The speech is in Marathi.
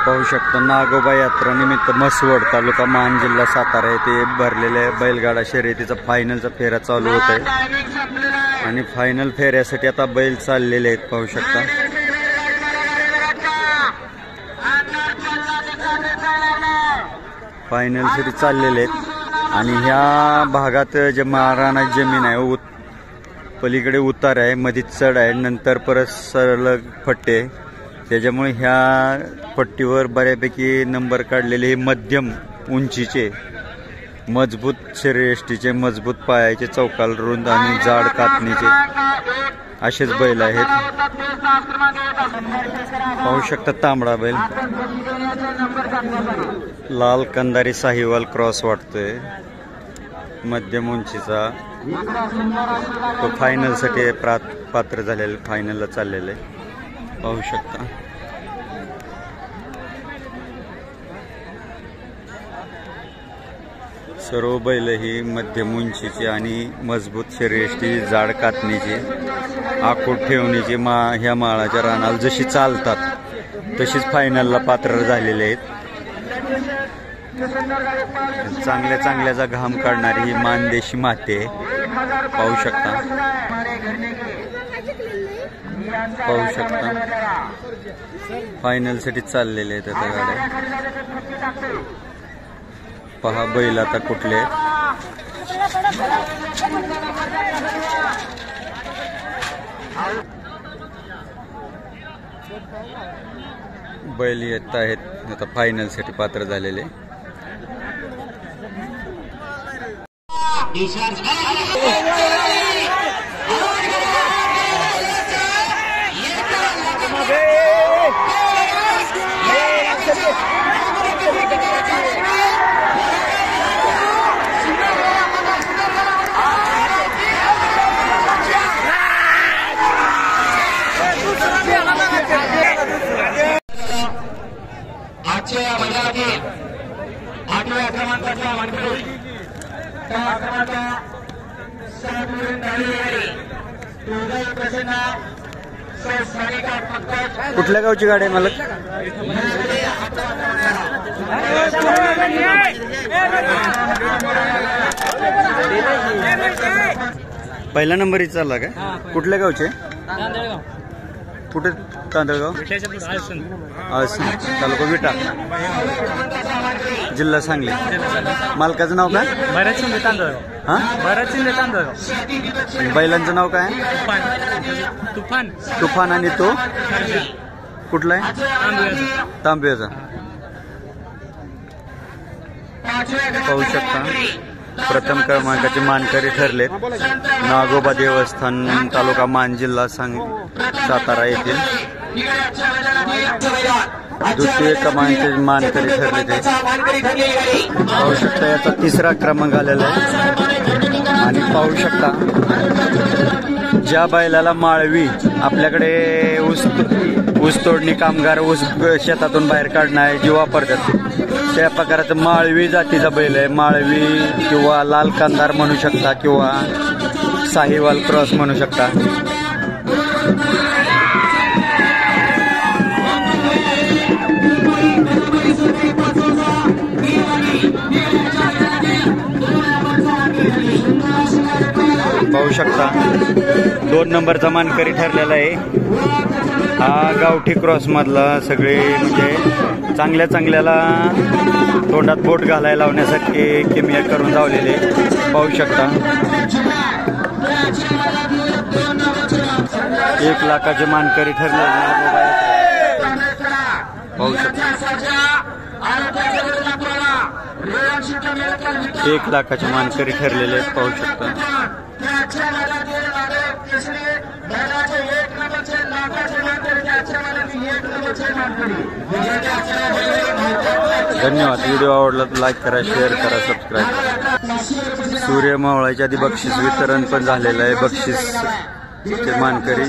पाहू शकता नागोबा यात्रा निमित्त मसवड तालुका मान जिल्हा सातारा येथे भरलेल्या बैलगाडा शर्यतीचा फायनलचा फेरा चालू होत आहे आणि फायनल फेऱ्यासाठी आता बैल चाललेले आहेत. पाहू शकता फायनल साठी चाललेले आहेत आणि ह्या भागात जे महाराणा जमीन आहे पलीकडे उतार आहे, मध्ये चढ आहे, नंतर परत सरळ फट्टे, त्याच्यामुळे ह्या पट्टीवर बऱ्यापैकी नंबर काढलेले हे मध्यम उंचीचे मजबूत शरीरयष्टीचे मजबूत पायाचे चौकाल रुंद आणि जाड कातणीचे असेच बैल आहेत. पाहू शकता तांबडा बैल लाल कंदारी साहिवाल क्रॉस वाटतोय मध्यम उंचीचा, तो फायनल साठी पात्र झालेले फायनलला चाललेले पाहू शकता. सर्व बैल ही मध्यम उंचीची आणि मजबूत शरीरयष्टी जाड कातणीची आखूड ठेवणीची ह्या माळाच्या रानाला जशी चालतात तशीच फायनलला पात्र झालेले आहेत. चांगल्या चांगल्याचा घाम काढणारी ही मानदेशी माते पाहू शकता. पाहू शकता फायनल साठी चाललेले आहेत आता गाड्या. पहा बैल आता कुठले बैल येत आहेत आता फायनल साठी पात्र झालेले. आजच्या मैदानातील 8व्या क्रमांकाचा मानकरी त्या क्रमांकाचा कुठल्या गावची गाडी आहे मालक? पहिला नंबर इथं चालला का? कुठल्या गावचे? कुठे? तांदळगाव तालुका विटा जिल्हा सांगली. मालकाचं नाव काय? भरत शिंदे तांदळगाव. हा भरत शिंदे तांदळगाव. बैलांचं नाव काय? तुफान. तुफान. आणि तो कुठला आहे? तांब्याचा. पाहू शकता प्रथम क्रमांकाचे मानकरी ठरलेत नागोबा देवस्थान तालुका मान जिल्हा सातारा येथील. द्वितीय क्रमांकाचे मानकरी ठरले ते पाहू शकता. याचा तिसरा क्रमांक आलेला आहे आणि पाहू शकता ज्या बैलाला माळवी आपल्याकडे ऊस तोडणी कामगार ऊस शेतातून बाहेर काढणार जे वापरतात त्या प्रकाराचं माळवी जातीचा बैल आहे. माळवी किंवा लाल कंदार म्हणू शकता किंवा साहिवाल क्रॉस म्हणू शकता. पाहू शकता 2 नंबरचा मानकरी ठरलेला आहे. हा गावठी क्रॉस मधला सगळे म्हणजे चांगल्या चांगल्याला तोंडात बोट घालायला लावण्यासाठी केमिया करून लावलेले पाहू शकता. 1 लाखाचे मानकरी ठरलेले पाहू शकता. 1 लाखाचे मानकरी ठरलेले पाहू शकता. धन्यवाद. व्हिडिओ आवडला तर लाईक करा, शेअर करा, सबस्क्राईब करा. सूर्य मावळाच्या आधी बक्षीस वितरण पण झालेलं आहे. बक्षीस चे मानकरी